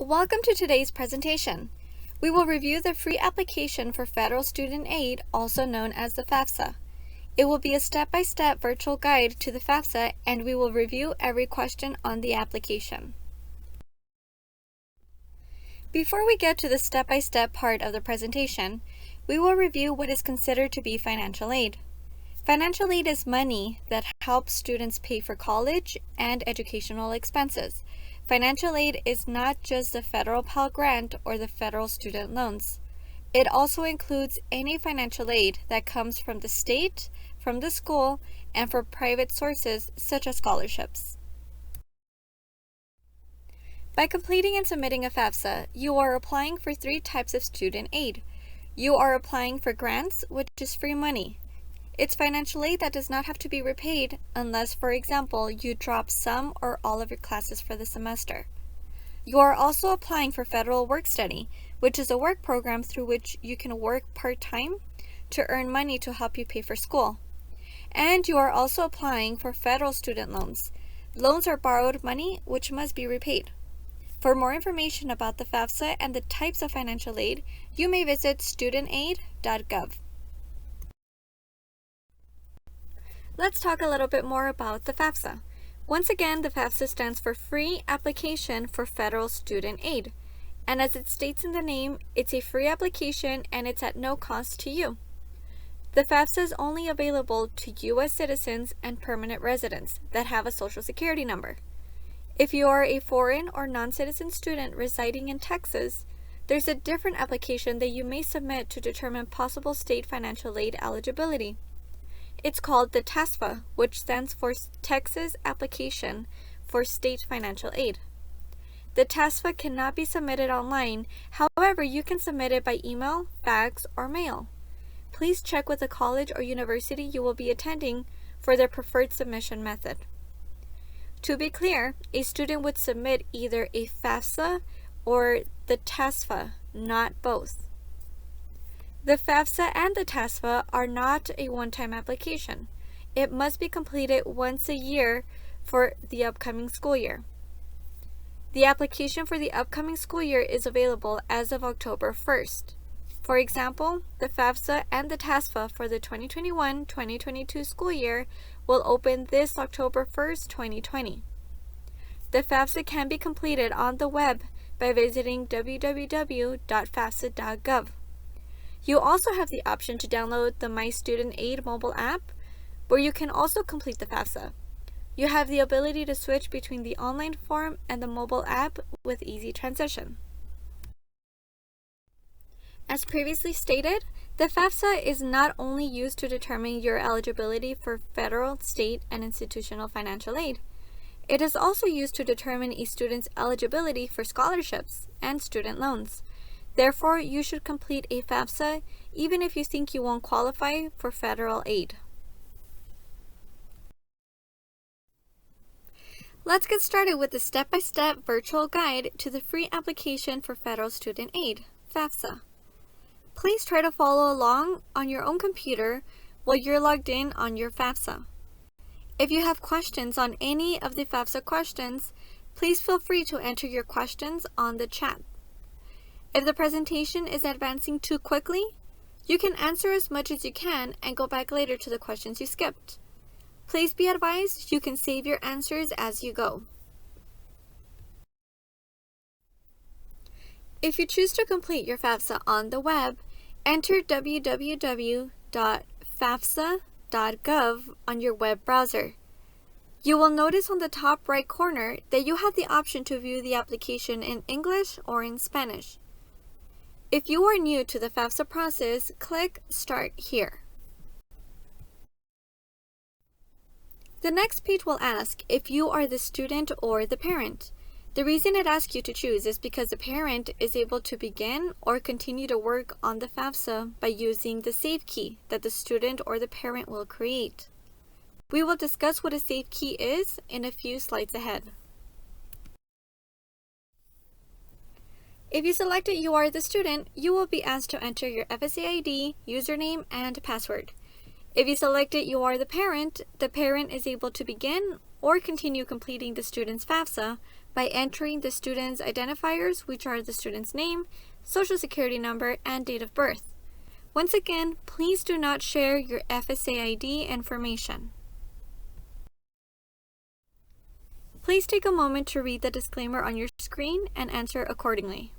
Welcome to today's presentation. We will review the free application for federal student aid, also known as the FAFSA. It will be a step-by-step virtual guide to the FAFSA, and we will review every question on the application. Before we get to the step-by-step part of the presentation, we will review what is considered to be financial aid. Financial aid is money that helps students pay for college and educational expenses. Financial aid is not just the federal Pell Grant or the federal student loans. It also includes any financial aid that comes from the state, from the school, and from private sources such as scholarships. By completing and submitting a FAFSA, you are applying for 3 types of student aid. You are applying for grants, which is free money. It's financial aid that does not have to be repaid unless, for example, you drop some or all of your classes for the semester. You are also applying for federal work study, which is a work program through which you can work part-time to earn money to help you pay for school. And you are also applying for federal student loans. Loans are borrowed money which must be repaid. For more information about the FAFSA and the types of financial aid, you may visit studentaid.gov. Let's talk a little bit more about the FAFSA. Once again, the FAFSA stands for Free Application for Federal Student Aid. And as it states in the name, it's a free application and it's at no cost to you. The FAFSA is only available to U.S. citizens and permanent residents that have a Social Security number. If you are a foreign or non-citizen student residing in Texas, there's a different application that you may submit to determine possible state financial aid eligibility. It's called the TASFA, which stands for Texas Application for State Financial Aid. The TASFA cannot be submitted online, however, you can submit it by email, fax, or mail. Please check with the college or university you will be attending for their preferred submission method. To be clear, a student would submit either a FAFSA or the TASFA, not both. The FAFSA and the TASFA are not a one-time application. It must be completed once a year for the upcoming school year. The application for the upcoming school year is available as of October 1st. For example, the FAFSA and the TASFA for the 2021-2022 school year will open this October 1st, 2020. The FAFSA can be completed on the web by visiting www.fafsa.gov. You also have the option to download the My Student Aid mobile app, where you can also complete the FAFSA. You have the ability to switch between the online form and the mobile app with easy transition. As previously stated, the FAFSA is not only used to determine your eligibility for federal, state, and institutional financial aid. It is also used to determine a student's eligibility for scholarships and student loans. Therefore, you should complete a FAFSA even if you think you won't qualify for federal aid. Let's get started with the step-by-step virtual guide to the free application for federal student aid, FAFSA. Please try to follow along on your own computer while you're logged in on your FAFSA. If you have questions on any of the FAFSA questions, please feel free to enter your questions on the chat. If the presentation is advancing too quickly, you can answer as much as you can and go back later to the questions you skipped. Please be advised you can save your answers as you go. If you choose to complete your FAFSA on the web, enter www.fafsa.gov on your web browser. You will notice on the top right corner that you have the option to view the application in English or in Spanish. If you are new to the FAFSA process, click Start here. The next page will ask if you are the student or the parent. The reason it asks you to choose is because the parent is able to begin or continue to work on the FAFSA by using the save key that the student or the parent will create. We will discuss what a save key is in a few slides ahead. If you select that you are the student, you will be asked to enter your FSA ID, username, and password. If you select that you are the parent is able to begin or continue completing the student's FAFSA by entering the student's identifiers, which are the student's name, social security number, and date of birth. Once again, please do not share your FSA ID information. Please take a moment to read the disclaimer on your screen and answer accordingly.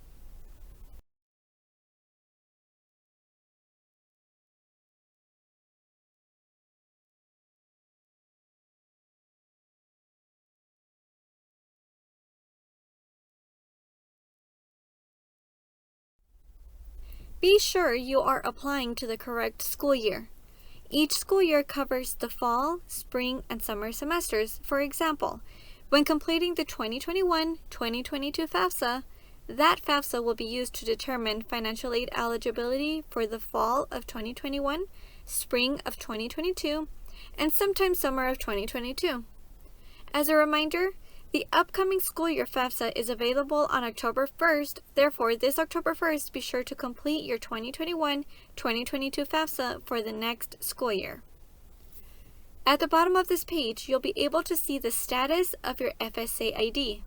Be sure you are applying to the correct school year. Each school year covers the fall, spring, and summer semesters. For example, when completing the 2021-2022 FAFSA, that FAFSA will be used to determine financial aid eligibility for the fall of 2021, spring of 2022, and sometimes summer of 2022. As a reminder, the upcoming school year FAFSA is available on October 1st. Therefore, this October 1st, be sure to complete your 2021-2022 FAFSA for the next school year. At the bottom of this page, you'll be able to see the status of your FSA ID.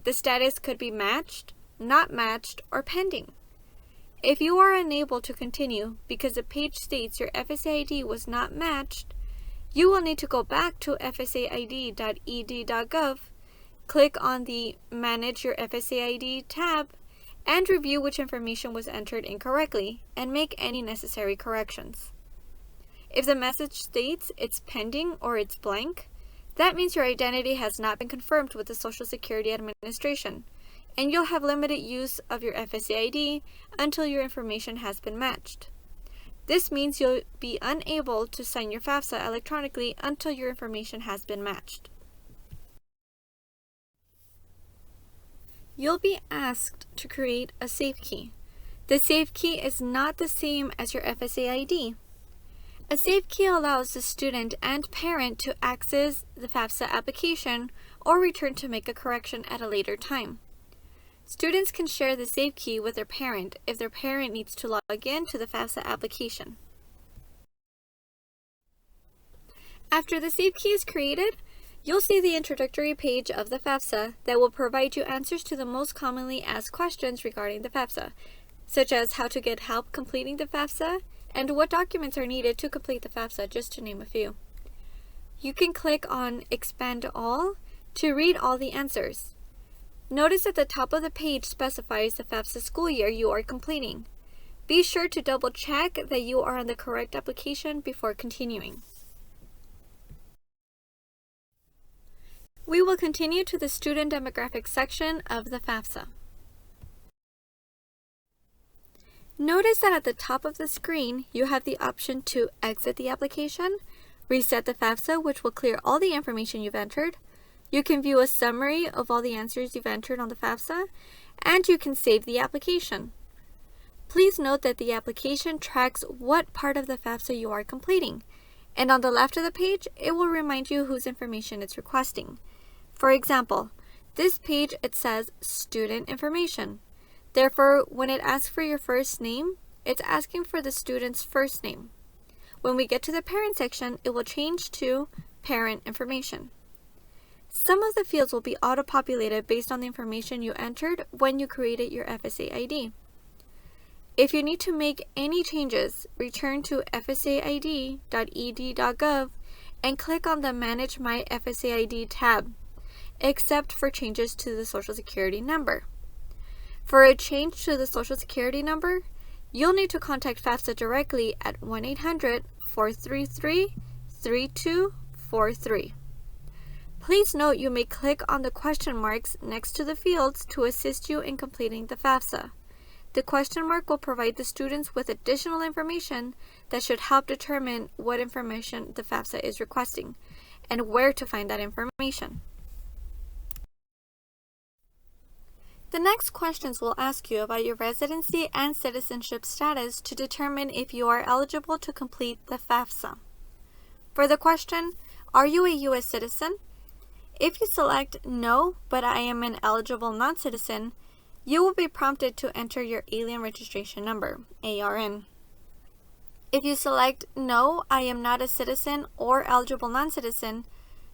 The status could be matched, not matched, or pending. If you are unable to continue because the page states your FSA ID was not matched, you will need to go back to fsaid.ed.gov, click on the Manage Your FSA ID tab, and review which information was entered incorrectly and make any necessary corrections. If the message states it's pending or it's blank, that means your identity has not been confirmed with the Social Security Administration, and you'll have limited use of your FSA ID until your information has been matched. This means you'll be unable to sign your FAFSA electronically until your information has been matched. You'll be asked to create a safe key. The safe key is not the same as your FSA ID. A safe key allows the student and parent to access the FAFSA application or return to make a correction at a later time. Students can share the safe key with their parent if their parent needs to log in to the FAFSA application. After the safe key is created, you'll see the introductory page of the FAFSA that will provide you answers to the most commonly asked questions regarding the FAFSA, such as how to get help completing the FAFSA and what documents are needed to complete the FAFSA, just to name a few. You can click on Expand All to read all the answers. Notice at the top of the page specifies the FAFSA school year you are completing. Be sure to double check that you are on the correct application before continuing. We will continue to the student demographics section of the FAFSA. Notice that at the top of the screen, you have the option to exit the application, reset the FAFSA, which will clear all the information you've entered. You can view a summary of all the answers you've entered on the FAFSA, and you can save the application. Please note that the application tracks what part of the FAFSA you are completing, and on the left of the page, it will remind you whose information it's requesting. For example, this page, it says Student Information. Therefore, when it asks for your first name, it's asking for the student's first name. When we get to the Parent section, it will change to Parent Information. Some of the fields will be auto-populated based on the information you entered when you created your FSA ID. If you need to make any changes, return to fsaid.ed.gov and click on the Manage My FSA ID tab, except for changes to the Social Security number. For a change to the Social Security number, you'll need to contact FAFSA directly at 1-800-433-3243. Please note you may click on the question marks next to the fields to assist you in completing the FAFSA. The question mark will provide the students with additional information that should help determine what information the FAFSA is requesting and where to find that information. The next questions will ask you about your residency and citizenship status to determine if you are eligible to complete the FAFSA. For the question, are you a U.S. citizen? If you select No, but I am an eligible non-citizen, you will be prompted to enter your Alien Registration Number, ARN. If you select No, I am not a citizen or eligible non-citizen,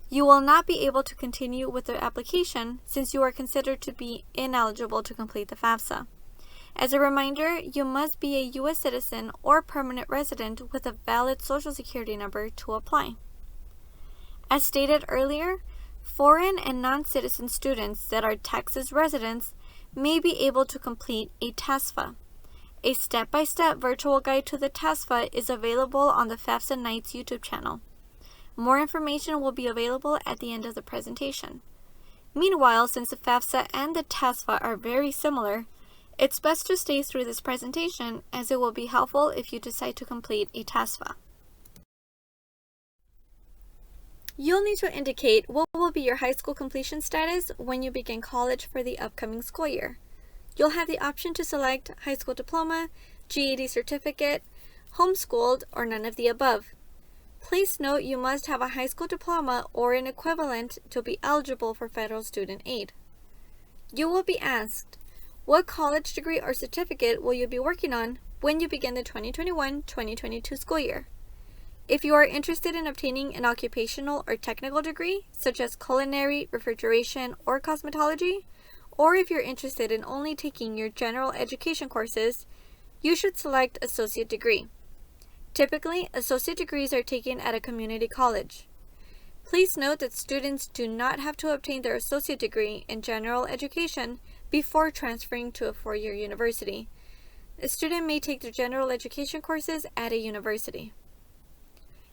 You will not be able to continue with the application since you are considered to be ineligible to complete the FAFSA. As a reminder, you must be a U.S. citizen or permanent resident with a valid Social Security number to apply. As stated earlier, foreign and non-citizen students that are Texas residents may be able to complete a TASFA. A step-by-step virtual guide to the TASFA is available on the FAFSA Nights YouTube channel. More information will be available at the end of the presentation. Meanwhile, since the FAFSA and the TASFA are very similar, it's best to stay through this presentation as it will be helpful if you decide to complete a TASFA. You'll need to indicate what will be your high school completion status when you begin college for the upcoming school year. You'll have the option to select high school diploma, GED certificate, homeschooled, or none of the above. Please note you must have a high school diploma or an equivalent to be eligible for federal student aid. You will be asked, what college degree or certificate will you be working on when you begin the 2021-2022 school year? If you are interested in obtaining an occupational or technical degree, such as culinary, refrigeration, or cosmetology, or if you're interested in only taking your general education courses, you should select associate degree. Typically, associate degrees are taken at a community college. Please note that students do not have to obtain their associate degree in general education before transferring to a four-year university. A student may take their general education courses at a university.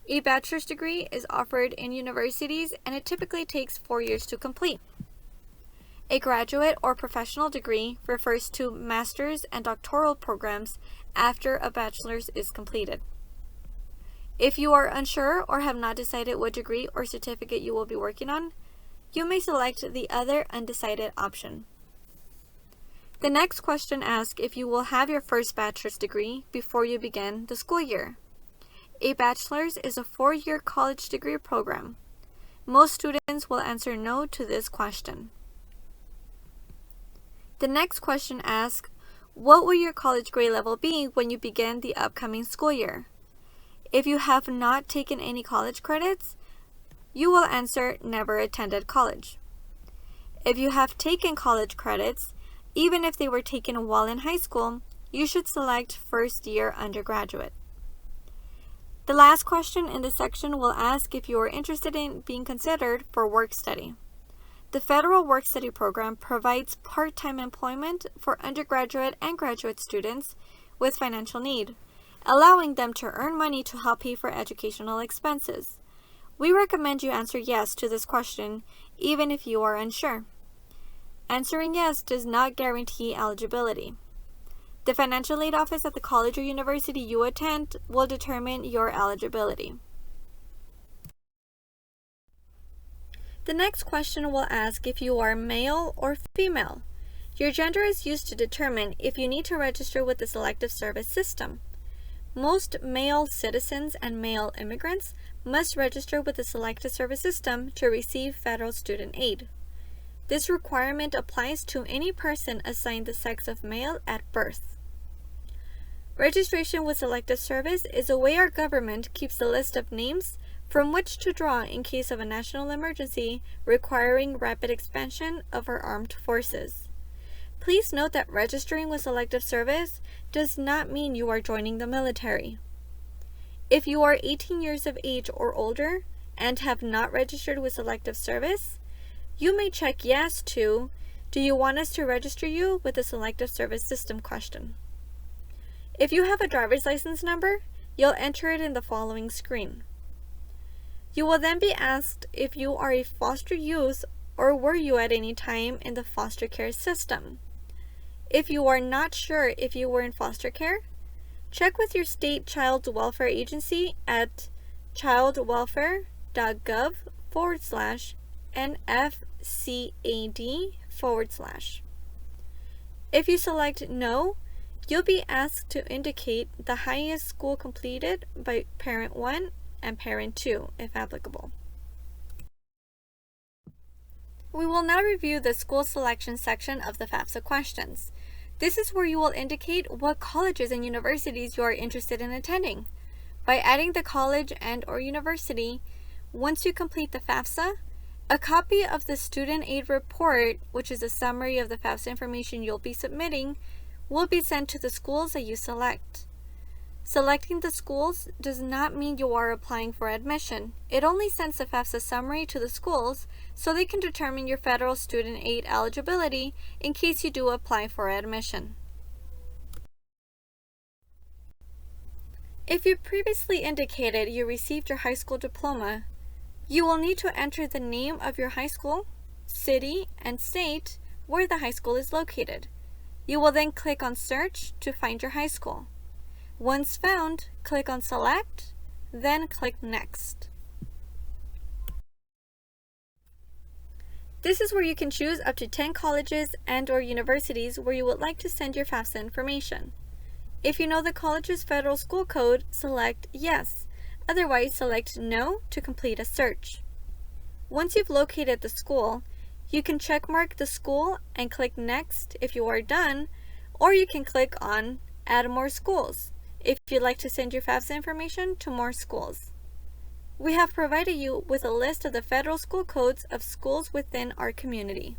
A bachelor's degree is offered in universities and it typically takes 4 years to complete. A graduate or professional degree refers to master's and doctoral programs after a bachelor's is completed. If you are unsure or have not decided what degree or certificate you will be working on, you may select the other undecided option. The next question asks if you will have your first bachelor's degree before you begin the school year. A bachelor's is a 4-year college degree program. Most students will answer no to this question. The next question asks, what will your college grade level be when you begin the upcoming school year? If you have not taken any college credits, you will answer never attended college. If you have taken college credits, even if they were taken while in high school, you should select first year undergraduate. The last question in this section will ask if you are interested in being considered for work study. The federal work study program provides part-time employment for undergraduate and graduate students with financial need, allowing them to earn money to help pay for educational expenses. We recommend you answer yes to this question, even if you are unsure. Answering yes does not guarantee eligibility. The financial aid office at the college or university you attend will determine your eligibility. The next question will ask if you are male or female. Your gender is used to determine if you need to register with the Selective Service System. Most male citizens and male immigrants must register with the Selective Service System to receive federal student aid. This requirement applies to any person assigned the sex of male at birth. Registration with Selective Service is a way our government keeps a list of names from which to draw in case of a national emergency requiring rapid expansion of our armed forces. Please note that registering with Selective Service does not mean you are joining the military. If you are 18 years of age or older and have not registered with Selective Service, you may check yes to "Do you want us to register you with the Selective Service System?" question. If you have a driver's license number, you'll enter it in the following screen. You will then be asked if you are a foster youth or were you at any time in the foster care system. If you are not sure if you were in foster care, check with your state child welfare agency at childwelfare.gov/NFCAD/. If you select no, you'll be asked to indicate the highest school completed by Parent 1 and Parent 2, if applicable. We will now review the school selection section of the FAFSA questions. This is where you will indicate what colleges and universities you are interested in attending. By adding the college and/or university, once you complete the FAFSA, a copy of the student aid report, which is a summary of the FAFSA information you'll be submitting, will be sent to the schools that you select. Selecting the schools does not mean you are applying for admission. It only sends the FAFSA summary to the schools so they can determine your federal student aid eligibility in case you do apply for admission. If you previously indicated you received your high school diploma, you will need to enter the name of your high school, city, and state where the high school is located. You will then click on Search to find your high school. Once found, click on Select, then click Next. This is where you can choose up to 10 colleges and/or universities where you would like to send your FAFSA information. If you know the college's federal school code, select Yes. Otherwise, select No to complete a search. Once you've located the school, you can checkmark the school and click Next if you are done, or you can click on Add More Schools if you'd like to send your FAFSA information to more schools. We have provided you with a list of the federal school codes of schools within our community.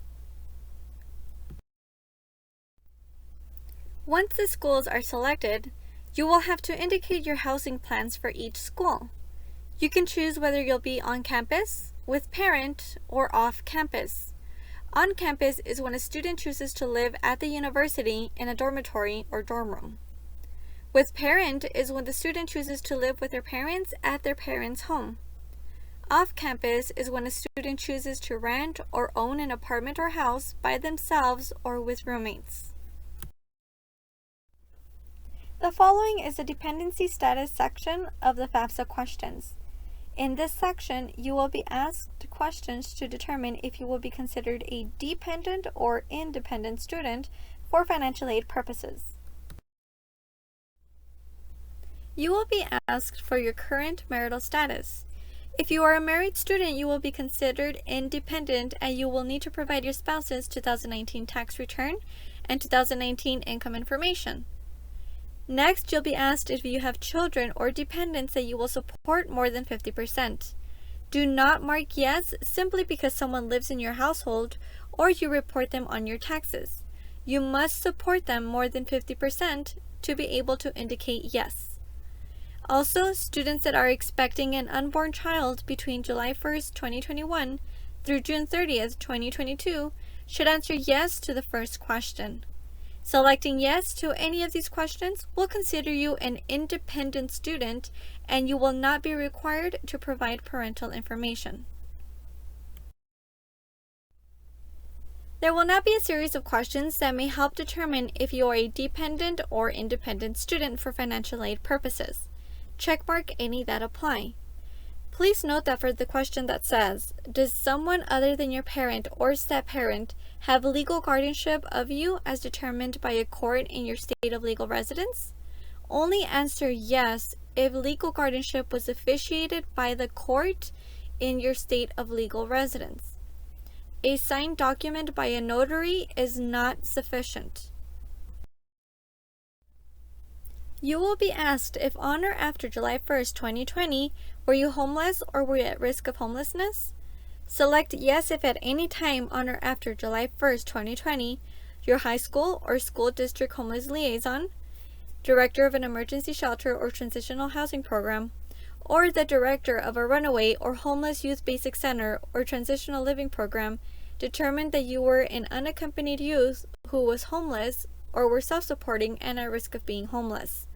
Once the schools are selected, you will have to indicate your housing plans for each school. You can choose whether you'll be on campus, with parent, or off campus. On campus is when a student chooses to live at the university in a dormitory or dorm room. With parent is when the student chooses to live with their parents at their parents' home. Off campus is when a student chooses to rent or own an apartment or house by themselves or with roommates. The following is the dependency status section of the FAFSA questions. In this section, you will be asked questions to determine if you will be considered a dependent or independent student for financial aid purposes. You will be asked for your current marital status. If you are a married student, you will be considered independent and you will need to provide your spouse's 2019 tax return and 2019 income information. Next, you'll be asked if you have children or dependents that you will support more than 50%. Do not mark yes simply because someone lives in your household or you report them on your taxes. You must support them more than 50% to be able to indicate yes. Also, students that are expecting an unborn child between July 1st, 2021 through June 30th, 2022 should answer yes to the first question. Selecting yes to any of these questions will consider you an independent student and you will not be required to provide parental information. There will now be a series of questions that may help determine if you are a dependent or independent student for financial aid purposes. Checkmark any that apply. Please note that for the question that says, does someone other than your parent or step-parent have legal guardianship of you as determined by a court in your state of legal residence? Only answer yes if legal guardianship was officiated by the court in your state of legal residence. A signed document by a notary is not sufficient. You will be asked if on or after July 1st, 2020, were you homeless or were you at risk of homelessness? Select yes if at any time on or after July 1st, 2020, your high school or school district homeless liaison, director of an emergency shelter or transitional housing program, or the director of a runaway or homeless youth basic center or transitional living program determined that you were an unaccompanied youth who was homeless or were self-supporting and at risk of being homeless.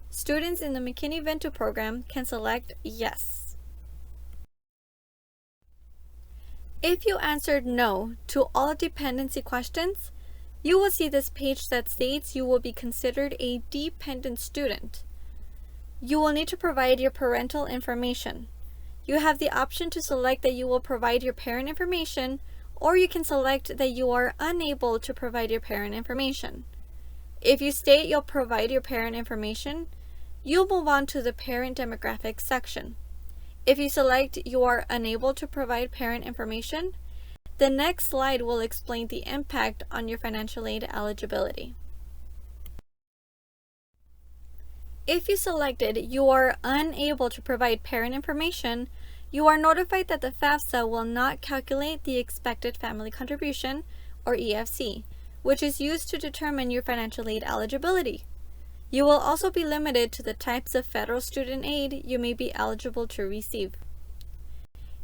Students in the McKinney-Vento program can select yes. If you answered no to all dependency questions, you will see this page that states you will be considered a dependent student. You will need to provide your parental information. You have the option to select that you will provide your parent information, or you can select that you are unable to provide your parent information. If you state you'll provide your parent information, you'll move on to the parent demographics section. If you select you are unable to provide parent information, the next slide will explain the impact on your financial aid eligibility. If you selected you are unable to provide parent information, you are notified that the FAFSA will not calculate the expected family contribution, or EFC, which is used to determine your financial aid eligibility. You will also be limited to the types of federal student aid you may be eligible to receive.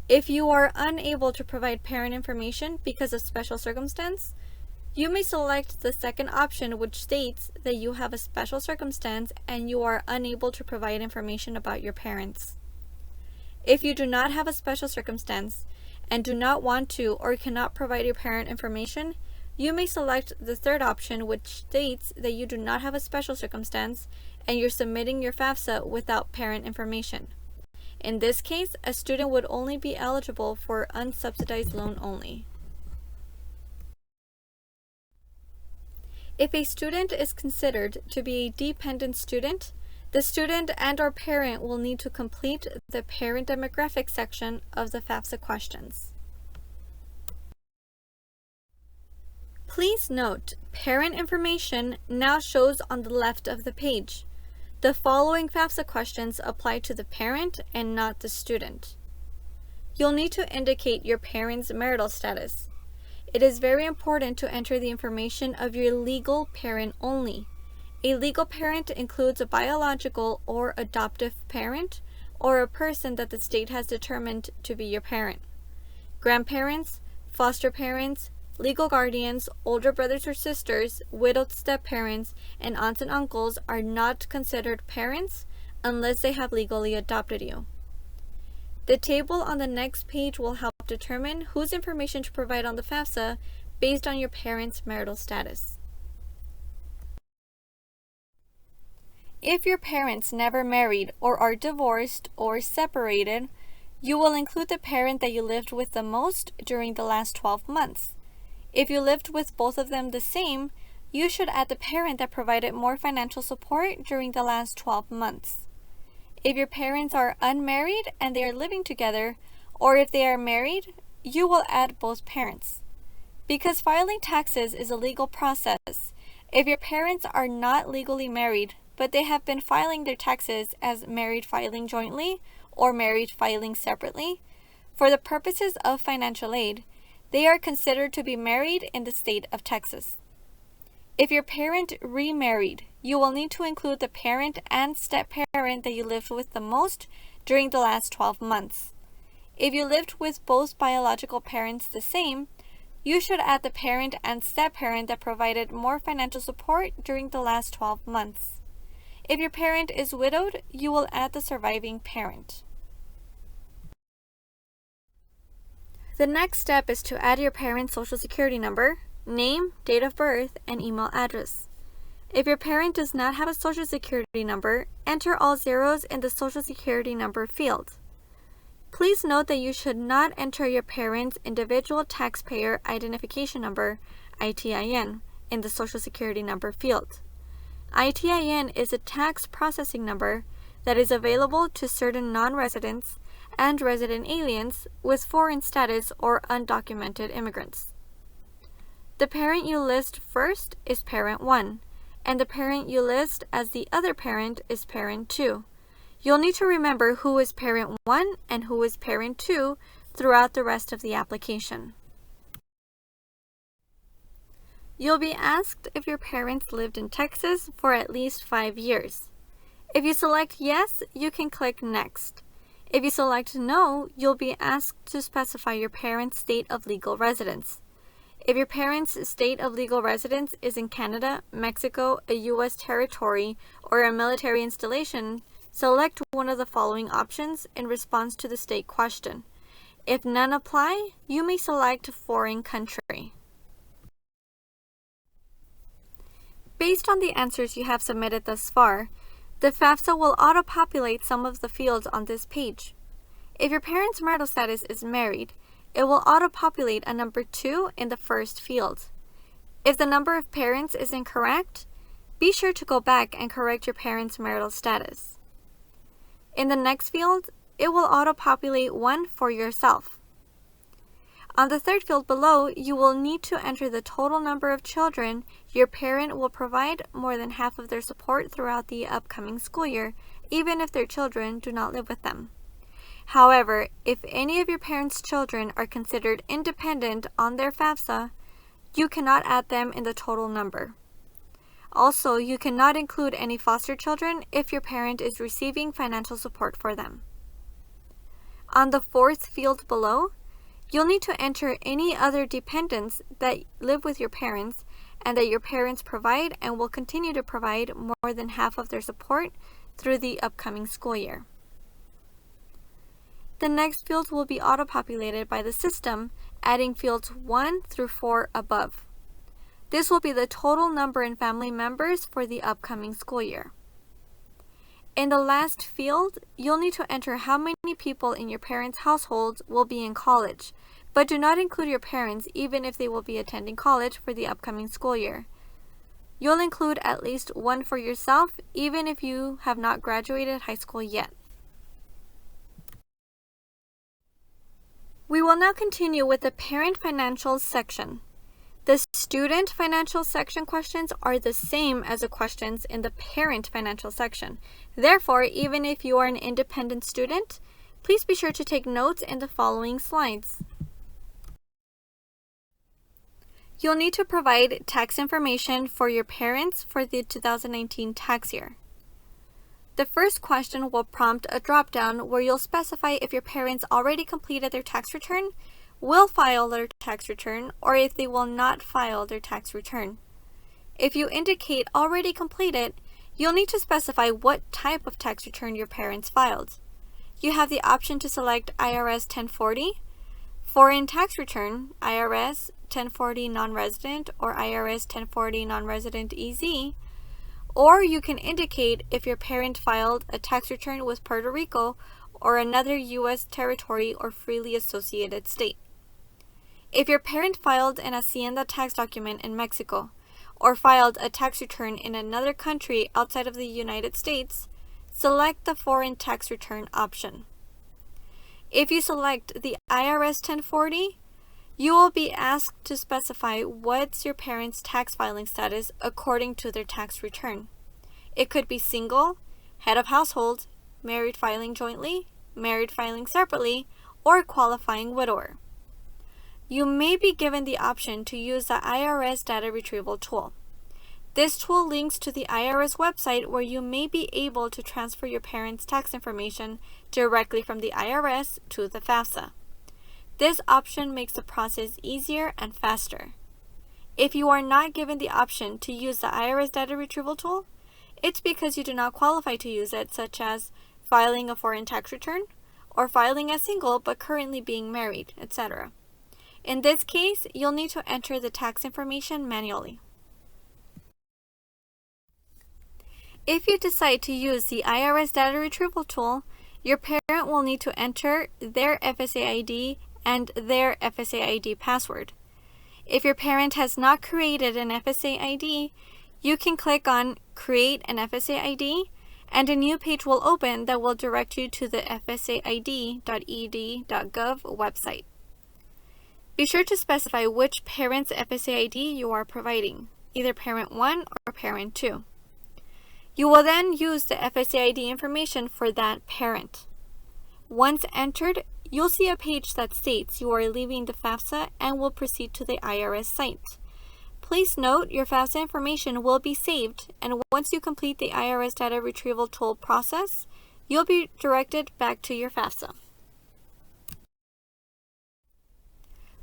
If you are unable to provide parent information because of special circumstance, you may select the second option, which states that you have a special circumstance and you are unable to provide information about your parents. If you do not have a special circumstance and do not want to or cannot provide your parent information, you may select the third option, which states that you do not have a special circumstance and you're submitting your FAFSA without parent information. In this case, a student would only be eligible for unsubsidized loan only. If a student is considered to be a dependent student, the student and/or parent will need to complete the parent demographic section of the FAFSA questions. Please note, parent information now shows on the left of the page. The following FAFSA questions apply to the parent and not the student. You'll need to indicate your parent's marital status. It is very important to enter the information of your legal parent only. A legal parent includes a biological or adoptive parent or a person that the state has determined to be your parent. Grandparents, foster parents, legal guardians, older brothers or sisters, widowed step-parents, and aunts and uncles are not considered parents unless they have legally adopted you. The table on the next page will help determine whose information to provide on the FAFSA based on your parents' marital status. If your parents never married or are divorced or separated, you will include the parent that you lived with the most during the last 12 months. If you lived with both of them the same, you should add the parent that provided more financial support during the last 12 months. If your parents are unmarried and they are living together, or if they are married, you will add both parents. Because filing taxes is a legal process, if your parents are not legally married, but they have been filing their taxes as married filing jointly or married filing separately, for the purposes of financial aid, they are considered to be married in the state of Texas. If your parent remarried, you will need to include the parent and step-parent that you lived with the most during the last 12 months. If you lived with both biological parents the same, you should add the parent and step-parent that provided more financial support during the last 12 months. If your parent is widowed, you will add the surviving parent. The next step is to add your parent's social security number, name, date of birth, and email address. If your parent does not have a social security number, enter all zeros in the social security number field. Please note that you should not enter your parent's individual taxpayer identification number, ITIN, in the social security number field. ITIN is a tax processing number that is available to certain non-residents and resident aliens with foreign status or undocumented immigrants. The parent you list first is parent 1, and the parent you list as the other parent is parent 2. You'll need to remember who is parent 1 and who is parent 2 throughout the rest of the application. You'll be asked if your parents lived in Texas for at least 5 years. If you select yes, you can click Next. If you select no, you'll be asked to specify your parent's state of legal residence. If your parent's state of legal residence is in Canada, Mexico, a U.S. territory, or a military installation, select one of the following options in response to the state question. If none apply, you may select foreign country. Based on the answers you have submitted thus far, the FAFSA will auto-populate some of the fields on this page. If your parent's marital status is married, it will auto-populate a number 2 in the first field. If the number of parents is incorrect, be sure to go back and correct your parent's marital status. In the next field, it will auto-populate 1 for yourself. On the third field below, you will need to enter the total number of children your parent will provide more than half of their support throughout the upcoming school year, even if their children do not live with them. However, if any of your parents' children are considered independent on their FAFSA, you cannot add them in the total number. Also, you cannot include any foster children if your parent is receiving financial support for them. On the fourth field below, you'll need to enter any other dependents that live with your parents and that your parents provide and will continue to provide more than half of their support through the upcoming school year. The next fields will be auto-populated by the system, adding fields 1 through 4 above. This will be the total number in family members for the upcoming school year. In the last field, you'll need to enter how many people in your parents' households will be in college, but do not include your parents even if they will be attending college for the upcoming school year. You'll include at least one for yourself even if you have not graduated high school yet. We will now continue with the parent financial section. The student financial section questions are the same as the questions in the parent financial section. Therefore, even if you are an independent student, please be sure to take notes in the following slides. You'll need to provide tax information for your parents for the 2019 tax year. The first question will prompt a drop-down where you'll specify if your parents already completed their tax return, will file their tax return, or if they will not file their tax return. If you indicate already completed, you'll need to specify what type of tax return your parents filed. You have the option to select IRS 1040, foreign tax return, IRS 1040 non-resident, or IRS 1040 non-resident EZ, or you can indicate if your parent filed a tax return with Puerto Rico or another U.S. territory or freely associated state. If your parent filed an Hacienda tax document in Mexico or filed a tax return in another country outside of the United States, select the foreign tax return option. If you select the IRS 1040, you will be asked to specify what's your parents' tax filing status according to their tax return. It could be single, head of household, married filing jointly, married filing separately, or qualifying widower. You may be given the option to use the IRS data retrieval tool. This tool links to the IRS website where you may be able to transfer your parents' tax information directly from the IRS to the FAFSA. This option makes the process easier and faster. If you are not given the option to use the IRS data retrieval tool, it's because you do not qualify to use it, such as filing a foreign tax return or filing as single but currently being married, etc. In this case, you'll need to enter the tax information manually. If you decide to use the IRS data retrieval tool, your parent will need to enter their FSA ID and their FSA ID password. If your parent has not created an FSA ID, you can click on Create an FSA ID and a new page will open that will direct you to the fsaid.ed.gov website. Be sure to specify which parent's FSA ID you are providing, either parent 1 or parent 2. You will then use the FSA ID information for that parent. Once entered, you'll see a page that states you are leaving the FAFSA and will proceed to the IRS site. Please note your FAFSA information will be saved, and once you complete the IRS data retrieval tool process, you'll be directed back to your FAFSA.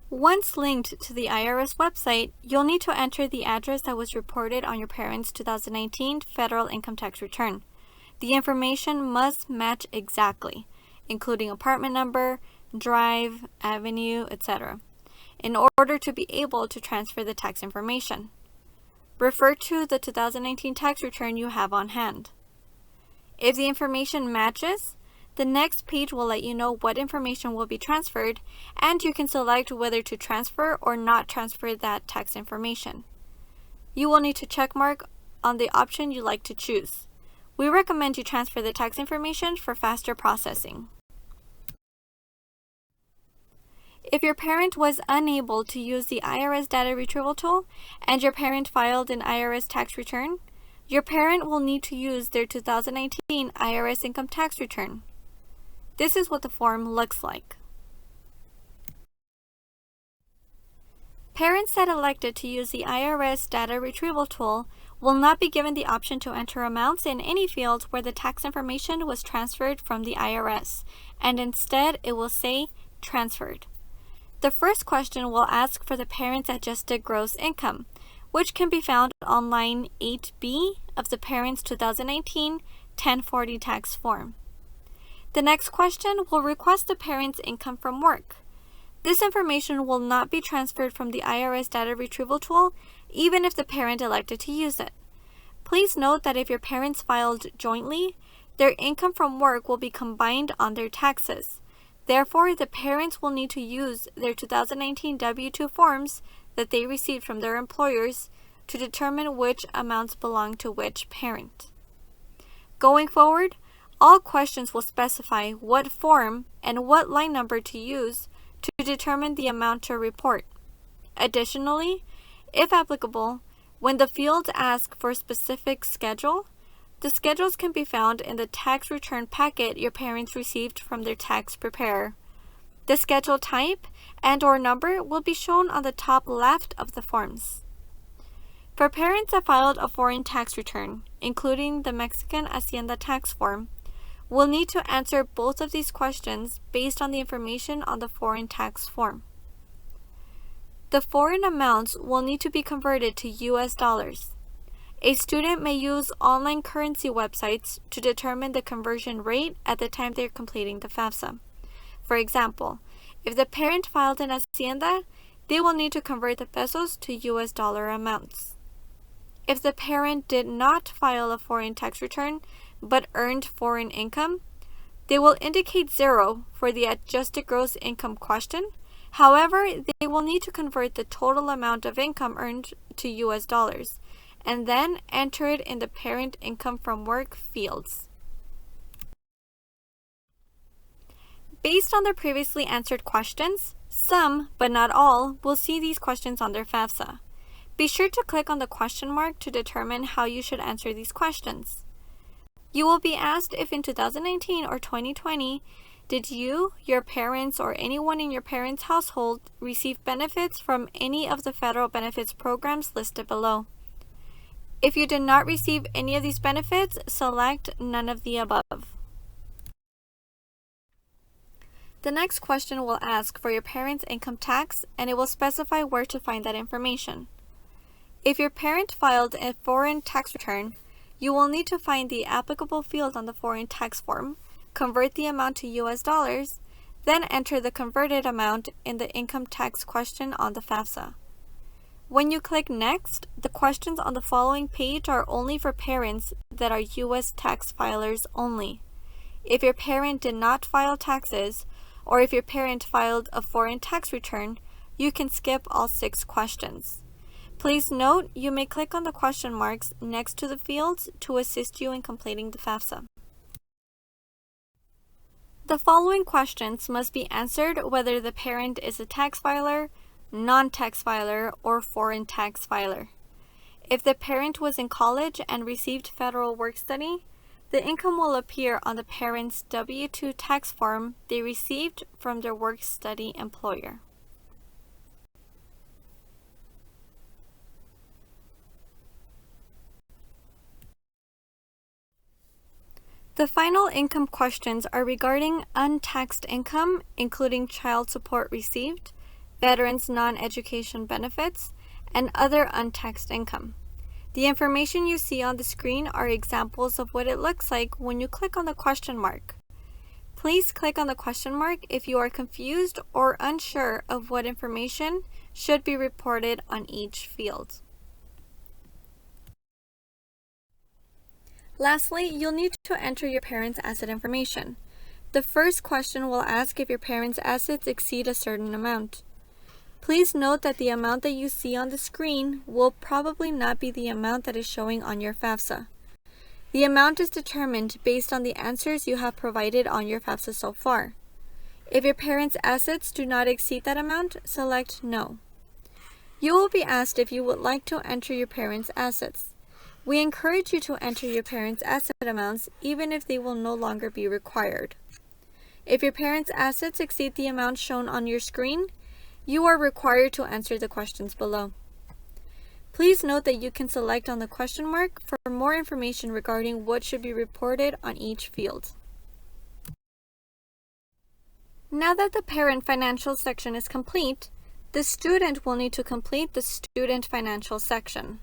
Once linked to the IRS website, you'll need to enter the address that was reported on your parents' 2019 federal income tax return. The information must match exactly, including apartment number, drive, avenue, etc., in order to be able to transfer the tax information. Refer to the 2019 tax return you have on hand. If the information matches, the next page will let you know what information will be transferred, and you can select whether to transfer or not transfer that tax information. You will need to checkmark on the option you like to choose. We recommend you transfer the tax information for faster processing. If your parent was unable to use the IRS data retrieval tool and your parent filed an IRS tax return, your parent will need to use their 2019 IRS income tax return. This is what the form looks like. Parents that elected to use the IRS data retrieval tool will not be given the option to enter amounts in any field where the tax information was transferred from the IRS, and instead it will say transferred. The first question will ask for the parent's adjusted gross income, which can be found on line 8B of the parent's 2019 1040 tax form. The next question will request the parent's income from work. This information will not be transferred from the IRS data retrieval tool, even if the parent elected to use it. Please note that if your parents filed jointly, their income from work will be combined on their taxes. Therefore, the parents will need to use their 2019 W-2 forms that they received from their employers to determine which amounts belong to which parent. Going forward, all questions will specify what form and what line number to use to determine the amount to report. Additionally, if applicable, when the fields ask for a specific schedule, the schedules can be found in the tax return packet your parents received from their tax preparer. The schedule type and/or number will be shown on the top left of the forms. For parents that filed a foreign tax return, including the Mexican Hacienda tax form, we'll need to answer both of these questions based on the information on the foreign tax form. The foreign amounts will need to be converted to US dollars. A student may use online currency websites to determine the conversion rate at the time they're completing the FAFSA. For example, if the parent filed an Hacienda, they will need to convert the pesos to US dollar amounts. If the parent did not file a foreign tax return, but earned foreign income, they will indicate 0 for the adjusted gross income question. However, they will need to convert the total amount of income earned to US dollars, and then enter it in the parent income from work fields. Based on the previously answered questions, some, but not all, will see these questions on their FAFSA. Be sure to click on the question mark to determine how you should answer these questions. You will be asked if in 2019 or 2020, did you, your parents, or anyone in your parents' household receive benefits from any of the federal benefits programs listed below? If you did not receive any of these benefits, select none of the above. The next question will ask for your parents' income tax, and it will specify where to find that information. If your parent filed a foreign tax return, you will need to find the applicable field on the foreign tax form, convert the amount to US dollars, then enter the converted amount in the income tax question on the FAFSA. When you click Next, the questions on the following page are only for parents that are US tax filers only. If your parent did not file taxes, or if your parent filed a foreign tax return, you can skip all 6 questions. Please note, you may click on the question marks next to the fields to assist you in completing the FAFSA. The following questions must be answered whether the parent is a tax filer, non-tax filer, or foreign tax filer. If the parent was in college and received federal work study, the income will appear on the parent's W-2 tax form they received from their work study employer. The final income questions are regarding untaxed income, including child support received, veterans' non-education benefits, and other untaxed income. The information you see on the screen are examples of what it looks like when you click on the question mark. Please click on the question mark if you are confused or unsure of what information should be reported on each field. Lastly, you'll need to enter your parents' asset information. The first question will ask if your parents' assets exceed a certain amount. Please note that the amount that you see on the screen will probably not be the amount that is showing on your FAFSA. The amount is determined based on the answers you have provided on your FAFSA so far. If your parents' assets do not exceed that amount, select No. You will be asked if you would like to enter your parents' assets. We encourage you to enter your parents' asset amounts even if they will no longer be required. If your parents' assets exceed the amount shown on your screen, you are required to answer the questions below. Please note that you can select on the question mark for more information regarding what should be reported on each field. Now that the parent financial section is complete, the student will need to complete the student financial section.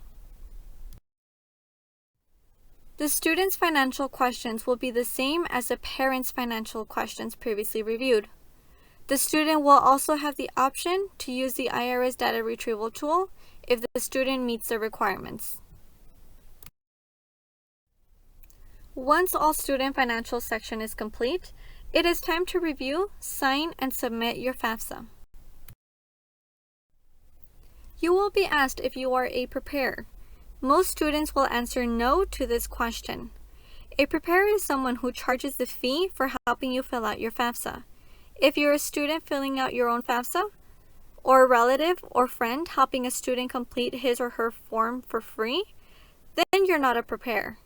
The student's financial questions will be the same as the parent's financial questions previously reviewed. The student will also have the option to use the IRS data retrieval tool if the student meets the requirements. Once all student financial section is complete, it is time to review, sign, and submit your FAFSA. You will be asked if you are a preparer. Most students will answer no to this question. A preparer is someone who charges the fee for helping you fill out your FAFSA. If you're a student filling out your own FAFSA, or a relative or friend helping a student complete his or her form for free, then you're not a preparer.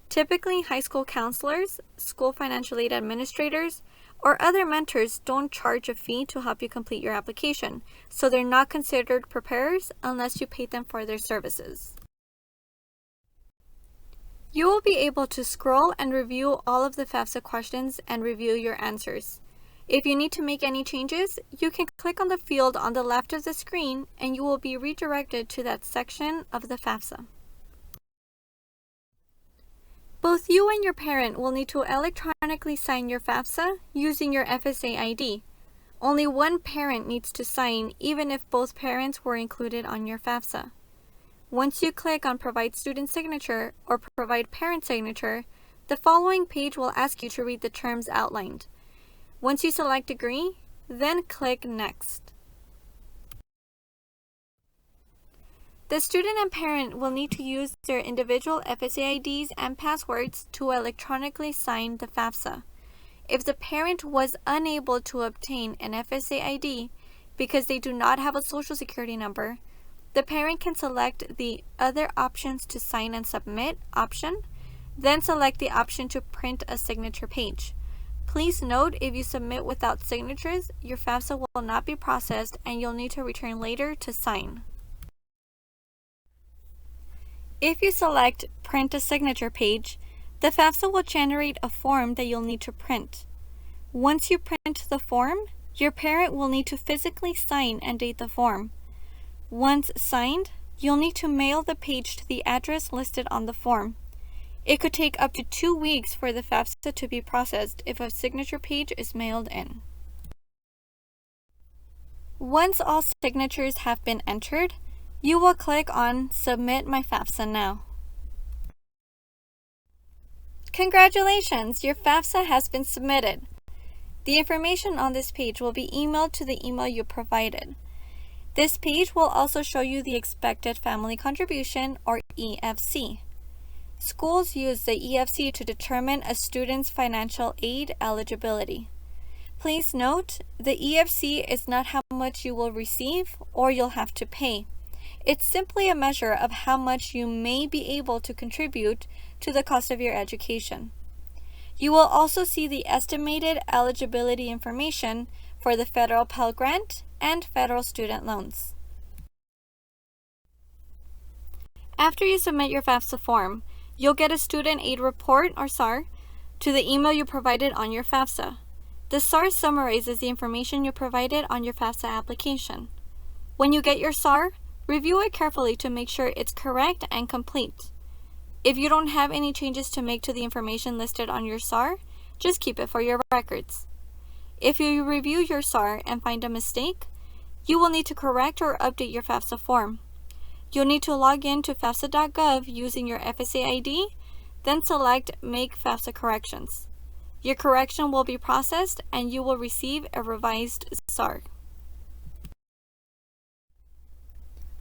Typically, high school counselors, school financial aid administrators, or other mentors don't charge a fee to help you complete your application, so they're not considered preparers unless you pay them for their services. You will be able to scroll and review all of the FAFSA questions and review your answers. If you need to make any changes, you can click on the field on the left of the screen and you will be redirected to that section of the FAFSA. Both you and your parent will need to electronically sign your FAFSA using your FSA ID. Only one parent needs to sign even if both parents were included on your FAFSA. Once you click on Provide Student Signature or Provide Parent Signature, the following page will ask you to read the terms outlined. Once you select Agree, then click Next. The student and parent will need to use their individual FSA IDs and passwords to electronically sign the FAFSA. If the parent was unable to obtain an FSA ID because they do not have a Social Security number, the parent can select the Other Options to Sign and Submit option, then select the option to print a signature page. Please note, if you submit without signatures, your FAFSA will not be processed and you'll need to return later to sign. If you select Print a Signature Page, the FAFSA will generate a form that you'll need to print. Once you print the form, your parent will need to physically sign and date the form. Once signed, you'll need to mail the page to the address listed on the form. It could take up to 2 weeks for the FAFSA to be processed if a signature page is mailed in. Once all signatures have been entered, you will click on Submit My FAFSA Now. Congratulations! Your FAFSA has been submitted. The information on this page will be emailed to the email you provided. This page will also show you the expected family contribution, or EFC. Schools use the EFC to determine a student's financial aid eligibility. Please note, the EFC is not how much you will receive or you'll have to pay. It's simply a measure of how much you may be able to contribute to the cost of your education. You will also see the estimated eligibility information for the federal Pell Grant and federal student loans. After you submit your FAFSA form, you'll get a Student Aid Report, or SAR, to the email you provided on your FAFSA. The SAR summarizes the information you provided on your FAFSA application. When you get your SAR, review it carefully to make sure it's correct and complete. If you don't have any changes to make to the information listed on your SAR, just keep it for your records. If you review your SAR and find a mistake, you will need to correct or update your FAFSA form. You'll need to log in to FAFSA.gov using your FSA ID, then select Make FAFSA Corrections. Your correction will be processed and you will receive a revised SAR.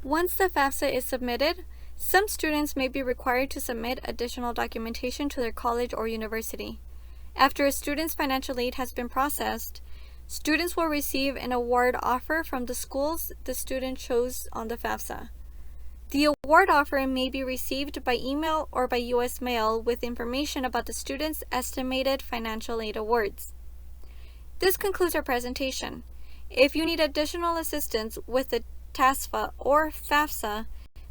Once the FAFSA is submitted, some students may be required to submit additional documentation to their college or university. After a student's financial aid has been processed, students will receive an award offer from the schools the student chose on the FAFSA. The award offer may be received by email or by U.S. mail with information about the student's estimated financial aid awards. This concludes our presentation. If you need additional assistance with the TASFA or FAFSA,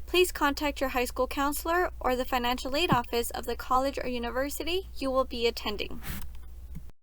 please contact your high school counselor or the financial aid office of the college or university you will be attending.